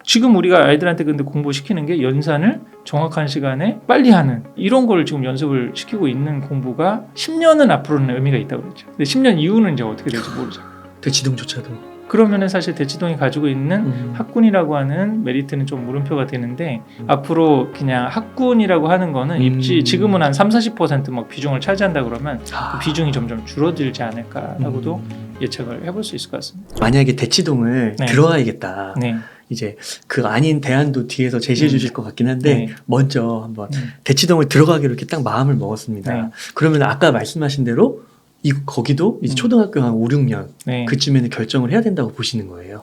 지금 우리가 아이들한테 근데 공부시키는 게 연산을 정확한 시간에 빨리 하는 이런 걸 지금 연습을 시키고 있는 공부가 10년은 앞으로는 의미가 있다고 그랬죠. 근데 10년 이후는 이제 어떻게 될지 모르죠. 대치동조차도. 그러면은 사실 대치동이 가지고 있는 학군이라고 하는 메리트는 좀 물음표가 되는데 앞으로 그냥 학군이라고 하는 거는 입지 지금은 한 30-40% 막 비중을 차지한다 그러면 그 비중이 점점 줄어들지 않을까라고도 예측을 해볼 수 있을 것 같습니다. 만약에 대치동을 네. 들어가야겠다. 네. 이제 그 아닌 대안도 뒤에서 제시해 주실 것 같긴 한데 네. 먼저 한번 대치동을 들어가기로 이렇게 딱 마음을 먹었습니다. 네. 그러면 아까 말씀하신 대로 거기도 이제 초등학교 한 5, 6년 네. 그쯤에는 결정을 해야 된다고 보시는 거예요.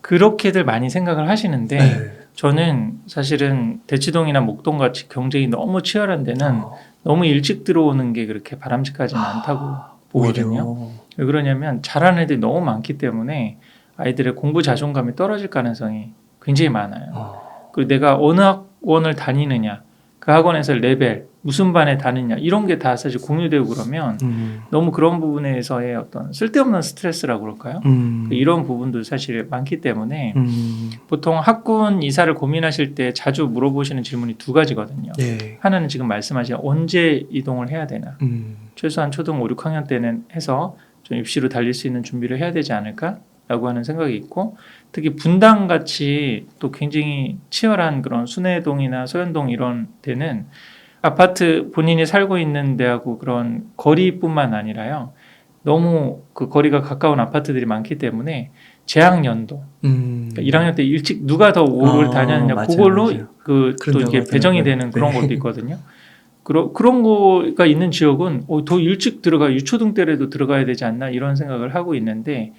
그렇게들 많이 생각을 하시는데 네. 저는 사실은 대치동이나 목동 같이 경쟁이 너무 치열한 데는 너무 일찍 들어오는 게 그렇게 바람직하지는 않다고 보거든요. 오히려. 왜 그러냐면 잘하는 애들이 너무 많기 때문에 아이들의 공부 자존감이 떨어질 가능성이 굉장히 많아요. 그리고 내가 어느 학원을 다니느냐, 그 학원에서 레벨, 무슨 반에 다니냐 이런 게 다 사실 공유되고 그러면 너무 그런 부분에서의 어떤 쓸데없는 스트레스라고 그럴까요? 이런 부분도 사실 많기 때문에 보통 학군 이사를 고민하실 때 자주 물어보시는 질문이 두 가지거든요. 네. 하나는 지금 말씀하신 언제 이동을 해야 되나, 최소한 초등 5, 6학년 때는 해서 좀 입시로 달릴 수 있는 준비를 해야 되지 않을까라고 하는 생각이 있고, 특히 분당같이 또 굉장히 치열한 그런 순회동이나 소연동 이런 데는 아파트 본인이 살고 있는 데하고 그런 거리뿐만 아니라요, 너무 그 거리가 가까운 아파트들이 많기 때문에 재학 연도, 그러니까 1학년 때 일찍 누가 더 오를 다녔냐, 맞아요, 그걸로 맞아요. 그 또 이게 배정이 되는 그런 것도 있거든요. 그런 거가 있는 지역은 더 일찍 들어가, 유초등 때라도 들어가야 되지 않나 이런 생각을 하고 있는데,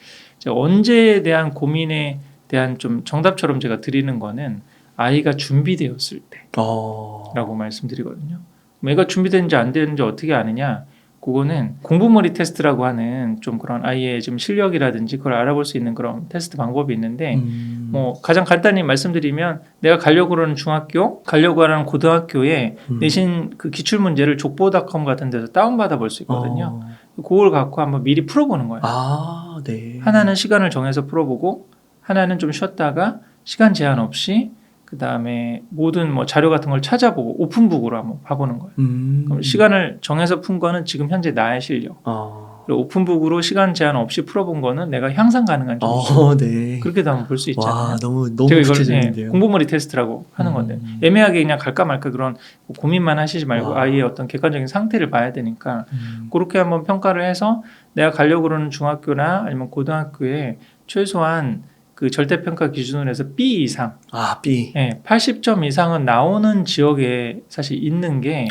언제에 대한 고민에 대한 좀 정답처럼 제가 드리는 거는 아이가 준비되었을 때라고 말씀드리거든요. 애가 준비되는지 안 되는지 어떻게 아느냐, 그거는 공부머리 테스트라고 하는 좀 그런 아이의 좀 실력이라든지 그걸 알아볼 수 있는 그런 테스트 방법이 있는데, 뭐 가장 간단히 말씀드리면 내가 가려고 하는 중학교, 가려고 하는 고등학교에 내신 그 기출문제를 족보닷컴 같은 데서 다운받아 볼 수 있거든요. 그걸 갖고 한번 미리 풀어보는 거예요. 네. 하나는 시간을 정해서 풀어보고, 하나는 좀 쉬었다가 시간 제한 없이 그 다음에 모든 뭐 자료 같은 걸 찾아보고 오픈북으로 한번 봐보는 거예요. 그럼 시간을 정해서 푼 거는 지금 현재 나의 실력. 그리고 오픈북으로 시간 제한 없이 풀어본 거는 내가 향상 가능한 점수. 네. 그렇게도 한번 볼 수 있잖아요. 와, 너무 제가 구체적인데요. 공부머리 테스트라고 하는 건데, 애매하게 그냥 갈까 말까 그런 고민만 하시지 말고 아이의 어떤 객관적인 상태를 봐야 되니까 그렇게 한번 평가를 해서 내가 가려고 그러는 중학교나 아니면 고등학교에 최소한 그 절대평가 기준으로 해서 B 이상, B. 80점 이상은 나오는 지역에 사실 있는 게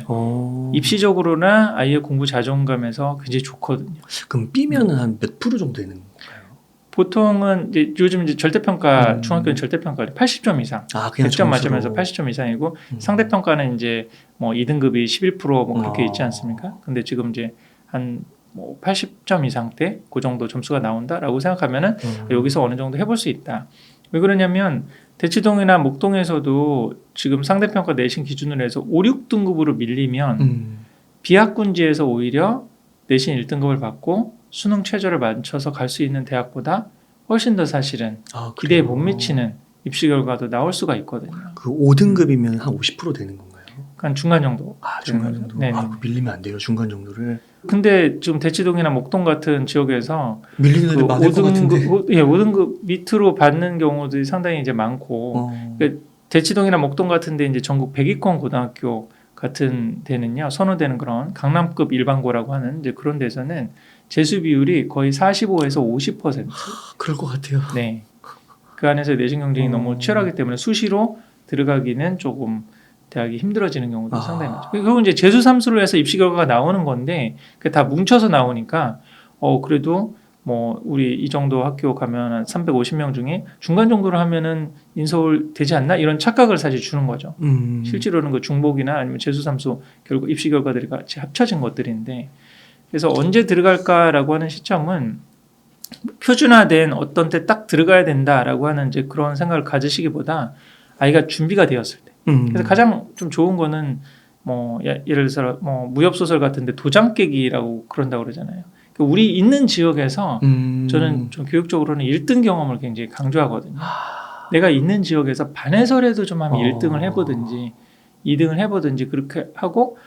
입시적으로나 아이의 공부 자존감에서 굉장히 좋거든요. 그럼 B면은 한 몇 프로 정도 되는 건가요? 보통은 이제 요즘 이제 절대평가, 중학교는 절대평가 80점 이상, 그냥 100점 만점에서 80점 이상이고 상대평가는 이제 뭐 2등급이 11% 뭐 그렇게 있지 않습니까? 근데 지금 이제 한 뭐 80점 이상대 그 정도 점수가 나온다라고 생각하면은 여기서 어느 정도 해볼 수 있다. 왜 그러냐면 대치동이나 목동에서도 지금 상대평가 내신 기준으로 해서 5, 6등급으로 밀리면 비학군지에서 오히려 내신 1등급을 받고 수능 최저를 맞춰서 갈 수 있는 대학보다 훨씬 더 사실은 기대에 못 미치는 입시 결과도 나올 수가 있거든요. 그 5등급이면 한 50% 되는 건가요? 그러니까 중간 정도. 중간 정도. 밀리면 안 돼요, 중간 정도를. 근데 지금 대치동이나 목동 같은 지역에서 밀리는 애들 많을 것 같은데. 5등급 밑으로 받는 경우들이 상당히 이제 많고, 그러니까 대치동이나 목동 같은데 이제 전국 100위권 고등학교 같은 데는요, 선호되는 그런 강남급 일반고라고 하는 이제 그런 데서는 재수 비율이 거의 45에서 50%. 그럴 것 같아요. 네. 그 안에서 내신 경쟁이 너무 치열하기 때문에 수시로 들어가기는 조금 대학이 힘들어지는 경우도 상당히 많죠. 그리고 이제 재수 삼수를 해서 입시 결과가 나오는 건데 그게 다 뭉쳐서 나오니까 그래도 뭐 우리 이 정도 학교 가면 한 350명 중에 중간 정도로 하면은 인서울 되지 않나 이런 착각을 사실 주는 거죠. 실제로는 그 중복이나 아니면 재수 삼수 결국 입시 결과들이 같이 합쳐진 것들인데, 그래서 언제 들어갈까라고 하는 시점은 표준화된 어떤 때 딱 들어가야 된다라고 하는 이제 그런 생각을 가지시기보다 아이가 준비가 되었을 때. 그래서 가장 좀 좋은 거는 뭐 예를 들어서 뭐 무협 소설 같은데 도장 깨기라고 그런다고 그러잖아요. 우리 있는 지역에서 저는 좀 교육적으로는 1등 경험을 굉장히 강조하거든요. 내가 있는 지역에서 반에서라도 좀 하면 어. 1등을 해보든지 2등을 해보든지 그렇게 하고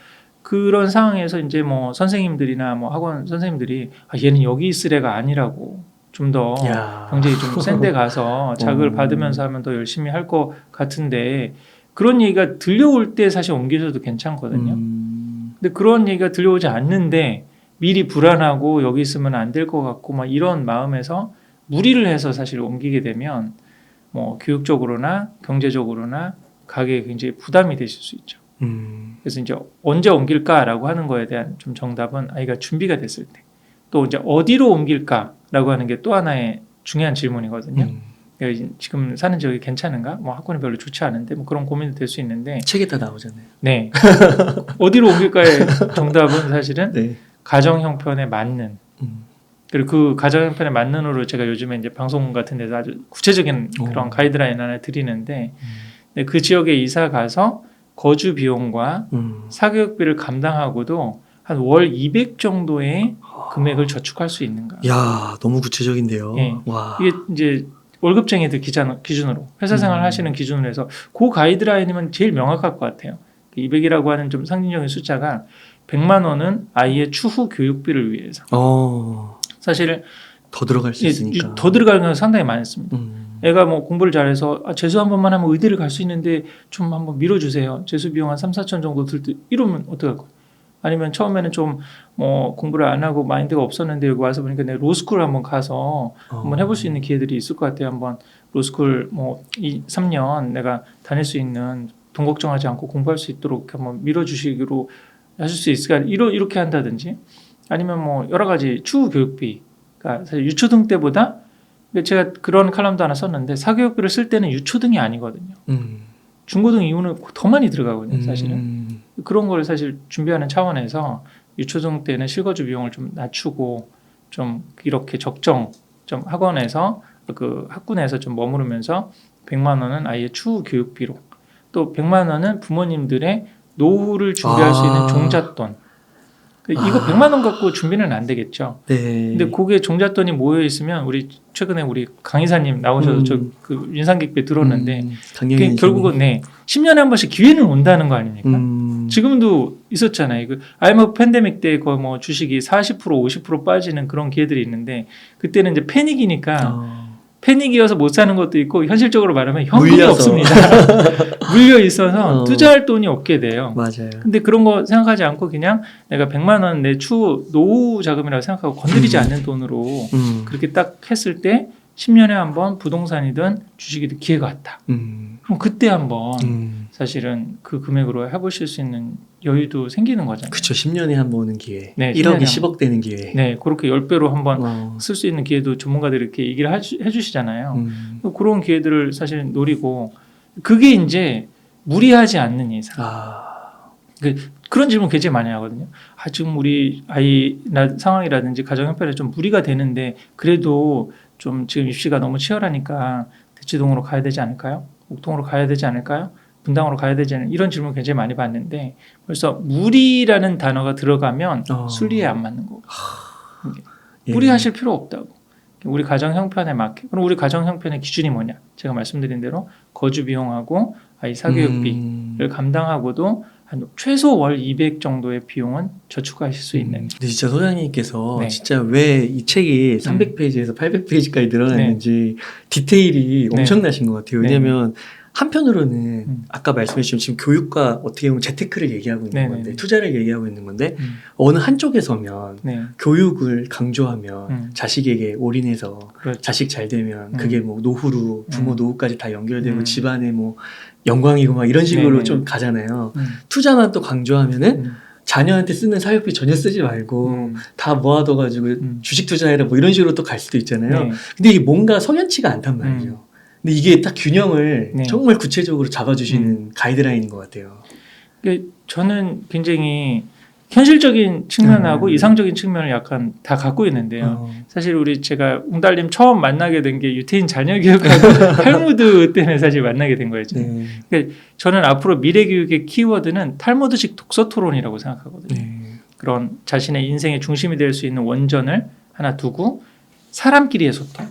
그런 상황에서 이제 뭐 선생님들이나 뭐 학원 선생님들이 얘는 여기 있을 애가 아니라고 좀 더 야. 경쟁이 좀 센 데 가서 자극을 받으면서 하면 더 열심히 할 것 같은데 그런 얘기가 들려올 때 사실 옮기셔도 괜찮거든요. 근데 그런 얘기가 들려오지 않는데 미리 불안하고 여기 있으면 안 될 것 같고 막 이런 마음에서 무리를 해서 사실 옮기게 되면 뭐 교육적으로나 경제적으로나 가게에 굉장히 부담이 되실 수 있죠. 그래서 이제 언제 옮길까라고 하는 거에 대한 좀 정답은 아이가 준비가 됐을 때. 또 이제 어디로 옮길까라고 하는 게 또 하나의 중요한 질문이거든요. 지금 사는 지역이 괜찮은가? 뭐 학군이 별로 좋지 않은데 뭐 그런 고민도 될 수 있는데 책에 다 나오잖아요. 네. 어디로 옮길까의 정답은 사실은 네. 가정 형편에 맞는 그리고 그 가정 형편에 맞는으로 제가 요즘에 이제 방송 같은 데서 아주 구체적인 그런 가이드라인 하나 드리는데 네, 그 지역에 이사 가서 거주 비용과 사교육비를 감당하고도 한 월 200 정도의 금액을 저축할 수 있는가? 야, 너무 구체적인데요. 예. 와. 이게 이제 월급쟁이들 기준으로 회사 생활 하시는 기준으로 해서 그 가이드라인이면 제일 명확할 것 같아요. 200이라고 하는 좀 상징적인 숫자가 100만 원은 아이의 추후 교육비를 위해서. 사실 더 들어갈 수 있으니까. 더 들어가는 건 상당히 많습니다. 애가 뭐 공부를 잘해서 재수 한 번만 하면 의대를 갈 수 있는데 좀 한번 밀어주세요. 재수 비용 한 3, 4천 정도 들 때 이러면 어떡할 거예요? 아니면 처음에는 좀 뭐 공부를 안 하고 마인드가 없었는데 여기 와서 보니까 내가 로스쿨 한번 가서 한번 해볼 수 있는 기회들이 있을 것 같아요. 한번 로스쿨 뭐 3년 내가 다닐 수 있는 돈 걱정하지 않고 공부할 수 있도록 한번 밀어주시기로 하실 수 있을까? 이렇게 한다든지 아니면 뭐 여러 가지 추후 교육비, 그러니까 사실 유초등 때보다 제가 그런 칼럼도 하나 썼는데 사교육비를 쓸 때는 유초등이 아니거든요. 중고등 이후는 더 많이 들어가거든요. 사실은 그런 걸 사실 준비하는 차원에서 유초등 때는 실거주 비용을 좀 낮추고 좀 이렇게 적정 좀 학원에서 그 학군에서 좀 머무르면서 100만 원은 아이의 추후 교육비로 또 100만 원은 부모님들의 노후를 준비할 수 있는 종잣돈. 이거 100만 원 갖고 준비는 안 되겠죠. 네. 근데 그게 종잣돈이 모여 있으면 우리 최근에 우리 강의사님 나오셔서 저 그 인상깊게 들었는데 그게 결국은 10년에 한 번씩 기회는 온다는 거 아닙니까? 지금도 있었잖아요. 그 IMF 팬데믹 때 그 뭐 주식이 40% 50% 빠지는 그런 기회들이 있는데 그때는 이제 패닉이니까 패닉이어서 못 사는 것도 있고 현실적으로 말하면 현금이 물려서. 없습니다. 물려 있어서 투자할 돈이 없게 돼요. 맞아요. 근데 그런 거 생각하지 않고 그냥 내가 100만 원 내 추후 노후 자금이라고 생각하고 건드리지 않는 돈으로 그렇게 딱 했을 때 10년에 한 번 부동산이든 주식이든 기회가 왔다. 그럼 그때 한번 사실은 그 금액으로 해보실 수 있는 여유도 생기는 거잖아요. 그렇죠. 10년에 한 번 오는 기회. 네, 1억이 10억 되는 기회. 네, 그렇게 10배로 한번 쓸 수 있는 기회도 전문가들이 이렇게 얘기를 해주시잖아요. 그런 기회들을 사실 노리고 그게 이제 무리하지 않는 이상. 그런 질문 굉장히 많이 하거든요. 지금 우리 아이 상황이라든지 가정 형편에 좀 무리가 되는데 그래도 좀 지금 입시가 너무 치열하니까 대치동으로 가야 되지 않을까요? 옥동으로 가야 되지 않을까요? 분당으로 가야 되지 않을까요? 이런 질문 굉장히 많이 받는데 벌써 무리라는 단어가 들어가면 순리에 안 맞는 거고 무리하실 필요 없다고. 우리 가정 형편에 맞게. 그럼 우리 가정 형편의 기준이 뭐냐? 제가 말씀드린 대로 거주 비용하고 아이 사교육비를 감당하고도 한 최소 월 200 정도의 비용은 저축하실 수 있는. 근데 진짜 소장님께서 진짜 왜 이 책이 300페이지에서 800페이지까지 늘어났는지 디테일이 엄청나신 것 같아요. 왜냐하면 한편으로는 아까 말씀해 주신 지금 교육과 어떻게 보면 재테크를 얘기하고 있는 건데 투자를 얘기하고 있는 건데 어느 한쪽에 서면 교육을 강조하면 자식에게 올인해서 자식 잘 되면 그게 뭐 노후로 부모 노후까지 다 연결되고 집안에 뭐 영광이고 막 이런 식으로 좀 가잖아요. 투자만 또 강조하면은 자녀한테 쓰는 사교육비 전혀 쓰지 말고 다 모아둬가지고 주식 투자해라 뭐 이런 식으로 또 갈 수도 있잖아요. 근데 이게 뭔가 석연치가 않단 말이죠. 근데 이게 딱 균형을 정말 구체적으로 잡아주시는 가이드라인인 것 같아요. 저는 굉장히 현실적인 측면하고 이상적인 측면을 약간 다 갖고 있는데요. 사실 제가 웅달님 처음 만나게 된 게 유태인 자녀 교육하고 탈무드 때문에 사실 만나게 된 거였죠. 그러니까 저는 앞으로 미래 교육의 키워드는 탈무드식 독서 토론이라고 생각하거든요. 그런 자신의 인생의 중심이 될 수 있는 원전을 하나 두고 사람끼리의 소통.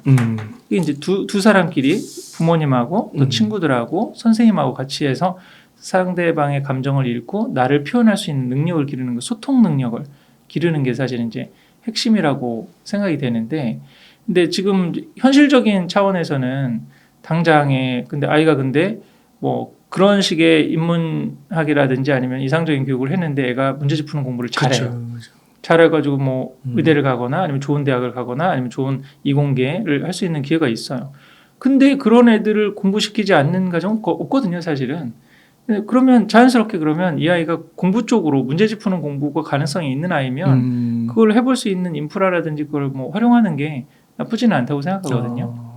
이게 이제 두 사람끼리 부모님하고 또 친구들하고 선생님하고 같이 해서 상대방의 감정을 읽고 나를 표현할 수 있는 능력을 기르는 거, 소통 능력을 기르는 게 사실 이제 핵심이라고 생각이 되는데, 근데 지금 현실적인 차원에서는 당장에 근데 뭐 그런 식의 인문학이라든지 아니면 이상적인 교육을 했는데 애가 문제집 푸는 공부를 잘해요. 그렇죠. 잘해가지고 뭐 의대를 가거나 아니면 좋은 대학을 가거나 아니면 좋은 이공계를 할 수 있는 기회가 있어요. 근데 그런 애들을 공부시키지 않는 가정은 없거든요, 사실은. 그러면 자연스럽게 그러면 이 아이가 공부 쪽으로 문제집 푸는 공부가 가능성이 있는 아이면 그걸 해볼 수 있는 인프라라든지 그걸 뭐 활용하는 게 나쁘지는 않다고 생각하거든요.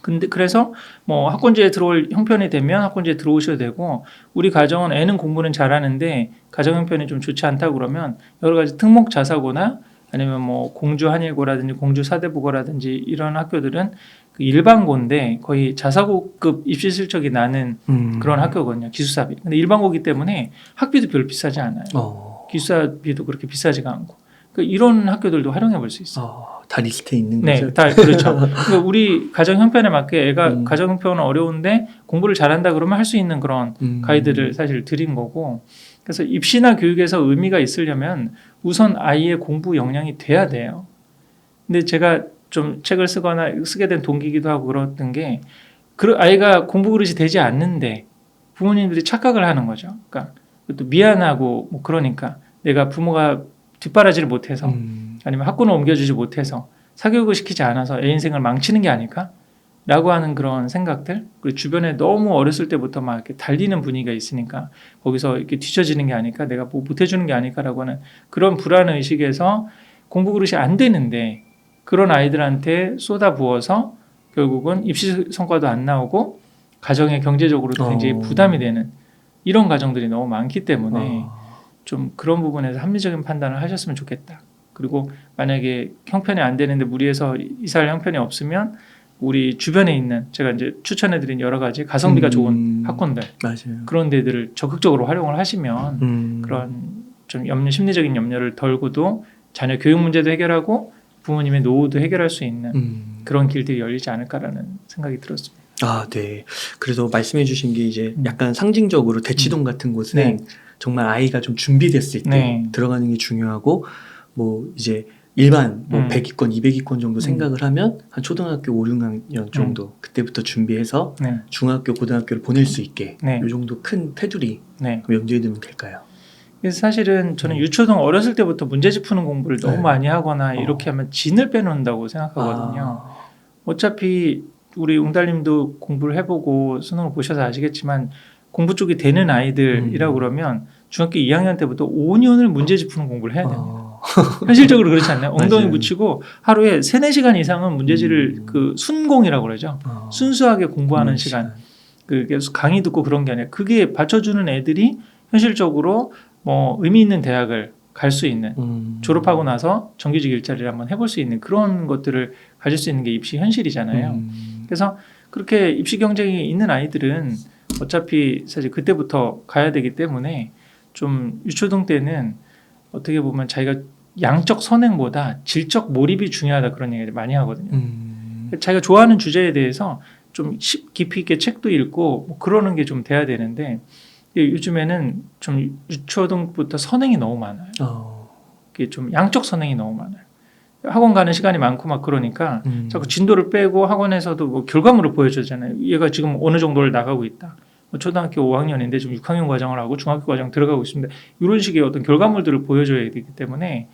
근데 그래서 뭐 학군지에 들어올 형편이 되면 학군지에 들어오셔도 되고, 우리 가정은 애는 공부는 잘하는데 가정 형편이 좀 좋지 않다 그러면 여러 가지 특목 자사고나 아니면 뭐 공주 한일고라든지 공주 사대부고라든지 이런 학교들은 그 일반고인데 거의 자사고급 입시 실적이 나는 그런 학교거든요. 기숙사비. 근데 일반고기 때문에 학비도 별로 비싸지 않아요. 기숙사비도 그렇게 비싸지가 않고. 그러니까 이런 학교들도 활용해 볼 수 있어요. 다 리스트에 있는 네, 거죠? 다 그렇죠. 그러니까 우리 가정 형편에 맞게 애가 가정 형편은 어려운데 공부를 잘한다 그러면 할 수 있는 그런 가이드를 사실 드린 거고, 그래서 입시나 교육에서 의미가 있으려면 우선 아이의 공부 역량이 돼야 돼요. 근데 제가 좀 책을 쓰거나 쓰게 된 동기이기도 하고 그랬던 게, 그 아이가 공부 그릇이 되지 않는데 부모님들이 착각을 하는 거죠. 그러니까 또 미안하고 뭐 그러니까 내가 부모가 뒷바라지를 못해서 아니면 학군을 옮겨주지 못해서 사교육을 시키지 않아서 애 인생을 망치는 게 아닐까? 라고 하는 그런 생각들, 그리고 주변에 너무 어렸을 때부터 막 이렇게 달리는 분위기가 있으니까 거기서 이렇게 뒤처지는 게 아닐까? 내가 뭐 못해주는 게 아닐까라고 하는 그런 불안 의식에서 공부 그릇이 안 되는데 그런 아이들한테 쏟아부어서 결국은 입시 성과도 안 나오고 가정의 경제적으로도 굉장히 부담이 되는 이런 가정들이 너무 많기 때문에 좀 그런 부분에서 합리적인 판단을 하셨으면 좋겠다. 그리고 만약에 형편이 안 되는데 무리해서 이사할 형편이 없으면 우리 주변에 있는 제가 이제 추천해드린 여러 가지 가성비가 좋은 학원들, 맞아요. 그런 데들을 적극적으로 활용을 하시면 그런 좀 심리적인 염려를 덜고도 자녀 교육 문제도 해결하고 부모님의 노후도 해결할 수 있는 그런 길들이 열리지 않을까라는 생각이 들었습니다. 네. 그래서 말씀해 주신 게 이제 약간 상징적으로 대치동 같은 곳은 정말 아이가 좀 준비됐을 때 들어가는 게 중요하고, 뭐 이제 일반 뭐 100위권, 200위권 정도 생각을 하면 한 초등학교 5, 6학년 정도 그때부터 준비해서 중학교, 고등학교를 보낼 수 있게 이 정도 큰 테두리 염두에 두면 될까요? 그래서 사실은 저는 유초등 어렸을 때부터 문제집 푸는 공부를 너무 많이 하거나 이렇게 하면 진을 빼놓는다고 생각하거든요. 어차피 우리 웅달님도 공부를 해보고 수능을 보셔서 아시겠지만 공부 쪽이 되는 아이들이라고 그러면 중학교 2학년 때부터 5년을 문제집 푸는 공부를 해야 됩니다. 현실적으로 그렇지 않나요? 엉덩이 붙이고 하루에 3, 4시간 이상은 문제지를 그 순공이라고 그러죠. 순수하게 공부하는 시간. 그게 강의 듣고 그런 게 아니라 그게 받쳐주는 애들이 현실적으로 뭐 의미 있는 대학을 갈 수 있는, 졸업하고 나서 정규직 일자리를 한번 해볼 수 있는 그런 것들을 가질 수 있는 게 입시 현실이잖아요. 그래서 그렇게 입시 경쟁이 있는 아이들은 어차피 사실 그때부터 가야 되기 때문에 좀 유초등 때는 어떻게 보면 자기가 양적 선행보다 질적 몰입이 중요하다 그런 얘기를 많이 하거든요. 자기가 좋아하는 주제에 대해서 좀 깊이 있게 책도 읽고 뭐 그러는 게 좀 돼야 되는데 요즘에는 좀 유초등부터 선행이 너무 많아요. 그게 좀 양적 선행이 너무 많아요. 학원 가는 시간이 많고 막 그러니까 자꾸 진도를 빼고 학원에서도 뭐 결과물을 보여주잖아요. 얘가 지금 어느 정도를 나가고 있다. 뭐 초등학교 5학년인데 지금 6학년 과정을 하고 중학교 과정 들어가고 있습니다. 이런 식의 어떤 결과물들을 보여줘야 되기 때문에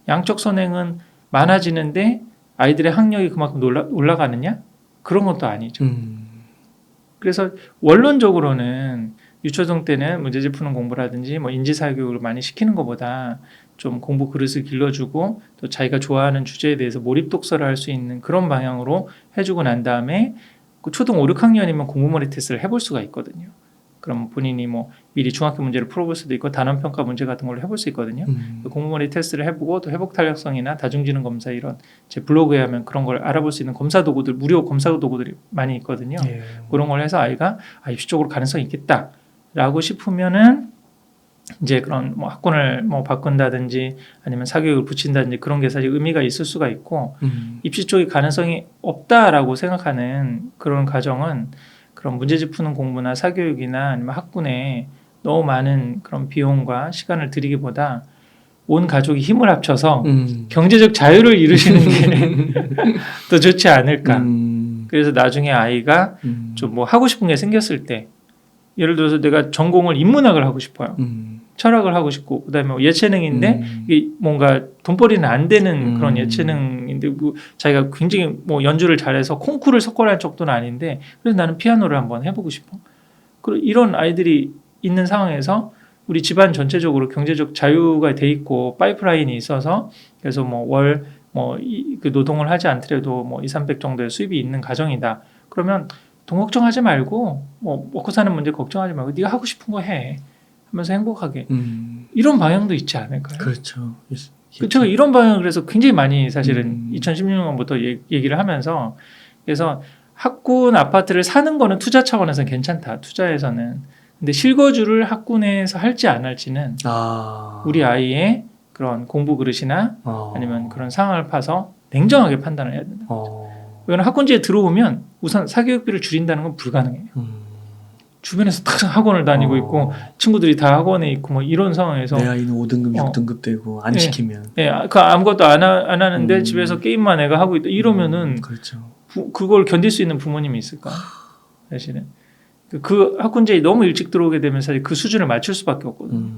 양적 선행은 많아지는데 아이들의 학력이 그만큼 올라가느냐? 그런 것도 아니죠. 그래서 원론적으로는 유초등 때는 문제집 푸는 공부라든지 뭐 인지사회 교육을 많이 시키는 것보다 좀 공부 그릇을 길러주고 또 자기가 좋아하는 주제에 대해서 몰입 독서를 할 수 있는 그런 방향으로 해주고 난 다음에 그 초등 5, 6학년이면 공부머리 테스트를 해볼 수가 있거든요. 그럼 본인이 뭐 미리 중학교 문제를 풀어볼 수도 있고 단원평가 문제 같은 걸 해볼 수 있거든요. 공부머리 테스트를 해보고 또 회복 탄력성이나 다중지능 검사 이런 제 블로그에 하면 그런 걸 알아볼 수 있는 검사 도구들, 무료 검사 도구들이 많이 있거든요. 그런 걸 해서 아이가 입시 쪽으로 가능성이 있겠다라고 싶으면은 이제 그런 뭐 학군을 뭐 바꾼다든지 아니면 사교육을 붙인다든지 그런 게 사실 의미가 있을 수가 있고 입시 쪽이 가능성이 없다라고 생각하는 그런 가정은 그런 문제집 푸는 공부나 사교육이나 아니면 학군에 너무 많은 그런 비용과 시간을 들이기보다 온 가족이 힘을 합쳐서 경제적 자유를 이루시는 게 더 좋지 않을까. 그래서 나중에 아이가 좀 뭐 하고 싶은 게 생겼을 때 예를 들어서 내가 전공을 인문학을 하고 싶어요. 철학을 하고 싶고 그다음에 뭐 예체능인데 이게 뭔가 돈벌이는 안 되는 그런 예체능인데 자기가 굉장히 뭐 연주를 잘해서 콩쿠르를 석권할 정도는 아닌데 그래서 나는 피아노를 한번 해보고 싶어. 그리고 이런 아이들이 있는 상황에서 우리 집안 전체적으로 경제적 자유가 돼 있고 파이프라인이 있어서 그래서 뭐 월 뭐 그 노동을 하지 않더라도 뭐 200-300 정도의 수입이 있는 가정이다. 그러면 돈 걱정하지 말고 뭐 먹고 사는 문제 걱정하지 말고 네가 하고 싶은 거 해. 하면서 행복하게 이런 방향도 있지 않을까요? 그렇죠. 제가 이런 방향을 그래서 굉장히 많이 사실은 2016년부터 얘기를 하면서 그래서 학군 아파트를 사는 거는 투자 차원에서는 괜찮다. 투자에서는. 근데 실거주를 학군에서 할지 안 할지는 우리 아이의 그런 공부 그릇이나 아니면 그런 상황을 파서 냉정하게 판단을 해야 된다. 왜냐하면 학군지에 들어오면 우선 사교육비를 줄인다는 건 불가능해요. 주변에서 다 학원을 다니고 있고 친구들이 다 학원에 있고 뭐 이런 상황에서 내 아이는 5등급, 6등급 되고 안 시키면 그 아무것도 안 하는데 집에서 게임만 애가 하고 있다 이러면은 그렇죠. 그걸 견딜 수 있는 부모님이 있을까? 사실은 그 학군제에 너무 일찍 들어오게 되면 사실 그 수준을 맞출 수밖에 없거든요.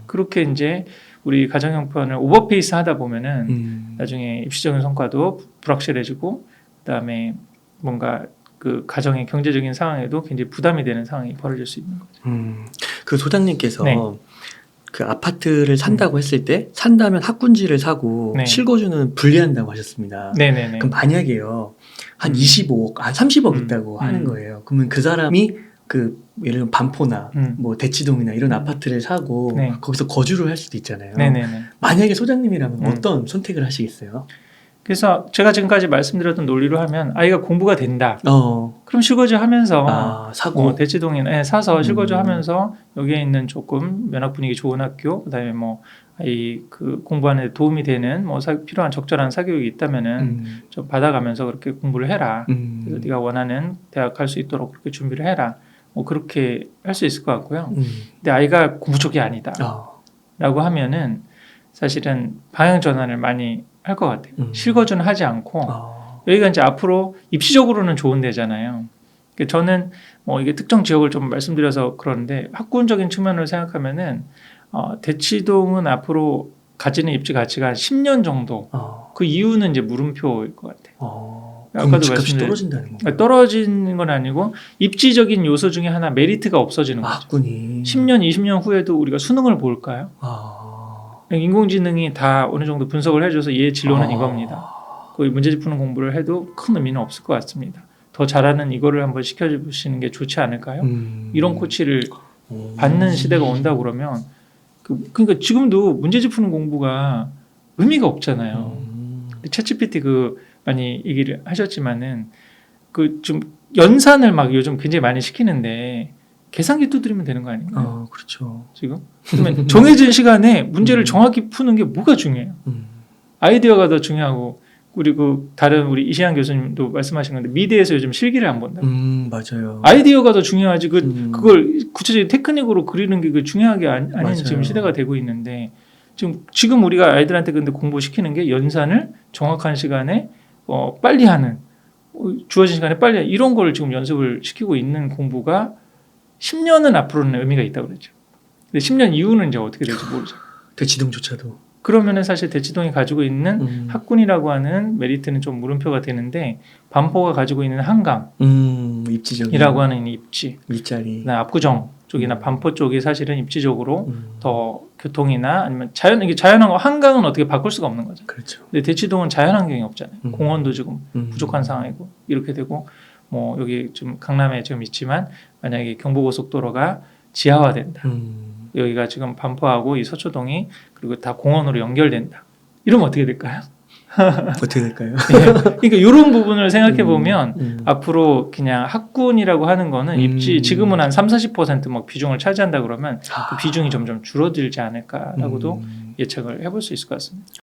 그렇게 이제 우리 가정 형편을 오버페이스 하다 보면은 나중에 입시적인 성과도 불확실해지고 그다음에 뭔가 그 가정의 경제적인 상황에도 굉장히 부담이 되는 상황이 벌어질 수 있는 거죠. 그 소장님께서 그 아파트를 산다고 했을 때 산다면 학군지를 사고 실거주는 분리한다고 하셨습니다. 네네네. 그럼 만약에요 한 25억, 한 30억 있다고 하는 거예요. 그러면 그 사람이 그 예를 들면 반포나 뭐 대치동이나 이런 아파트를 사고 거기서 거주를 할 수도 있잖아요. 네네네. 만약에 소장님이라면 어떤 선택을 하시겠어요? 그래서 제가 지금까지 말씀드렸던 논리로 하면 아이가 공부가 된다. 그럼 실거주 하면서 사고 대치동이나 사서 실거주 하면서 여기에 있는 조금 면학 분위기 좋은 학교 그다음에 뭐 아이 그 공부하는 데 도움이 되는 뭐 필요한 적절한 사교육이 있다면은 좀 받아가면서 그렇게 공부를 해라. 그래서 네가 원하는 대학 갈 수 있도록 그렇게 준비를 해라. 뭐 그렇게 할 수 있을 것 같고요. 근데 아이가 공부 쪽이 아니다. 라고 하면은 사실은 방향 전환을 많이 할 것 같아요. 실거주는 하지 않고 여기가 이제 앞으로 입시적으로는 좋은 데잖아요. 저는 뭐 이게 특정 지역을 좀 말씀드려서 그러는데 학군적인 측면을 생각하면은 대치동은 앞으로 가지는 입지 가치가 한 10년 정도. 그 이유는 이제 물음표일 것 같아요. 아까도 집값이 떨어진다는 건가요? 떨어지는 건 아니고 입지적인 요소 중에 하나 메리트가 없어지는 거죠. 학군이 10년, 20년 후에도 우리가 수능을 볼까요? 인공지능이 다 어느 정도 분석을 해줘서 얘의 진로는 이겁니다. 거의 문제집 푸는 공부를 해도 큰 의미는 없을 것 같습니다. 더 잘하는 이거를 한번 시켜주시는 게 좋지 않을까요? 이런 코치를 받는 시대가 온다 그러면 그러니까 지금도 문제집 푸는 공부가 의미가 없잖아요. 챗GPT 많이 얘기를 하셨지만은 좀 연산을 막 요즘 굉장히 많이 시키는데 계산기 두드리면 되는 거 아닌가요? 그렇죠. 지금 그러면 정해진 시간에 문제를 정확히 푸는 게 뭐가 중요해요? 아이디어가 더 중요하고 그리고 다른 우리 이시안 교수님도 말씀하신 건데 미대에서 요즘 실기를 안 본다. 맞아요. 아이디어가 더 중요하지 그걸 구체적인 테크닉으로 그리는 게 중요하게 아닌 지금 시대가 되고 있는데 지금 우리가 아이들한테 근데 공부시키는 게 연산을 정확한 시간에 빨리 하는 주어진 시간에 빨리 하는 이런 걸 지금 연습을 시키고 있는 공부가 10년은 앞으로는 의미가 있다고 그랬죠. 근데 10년 이후는 이제 어떻게 될지 모르죠. 대치동조차도. 그러면은 사실 대치동이 가지고 있는 학군이라고 하는 메리트는 좀 물음표가 되는데 반포가 가지고 있는 한강 입지적이라고 하는 입지 밑자리 압구정 쪽이나 반포 쪽이 사실은 입지적으로 더 교통이나 아니면 자연한 거 한강은 어떻게 바꿀 수가 없는 거죠. 그렇죠. 근데 대치동은 자연환경이 없잖아요. 공원도 지금 부족한 상황이고 이렇게 되고 뭐 여기 좀 강남에 지금 있지만 만약에 경부고속도로가 지하화된다. 여기가 지금 반포하고 이 서초동이 그리고 다 공원으로 연결된다. 이러면 어떻게 될까요? 어떻게 될까요? 그러니까 이런 부분을 생각해 보면 앞으로 그냥 학군이라고 하는 거는 입시 지금은 한 30-40% 막 비중을 차지한다 그러면 그 비중이 점점 줄어들지 않을까라고도 예측을 해볼 수 있을 것 같습니다.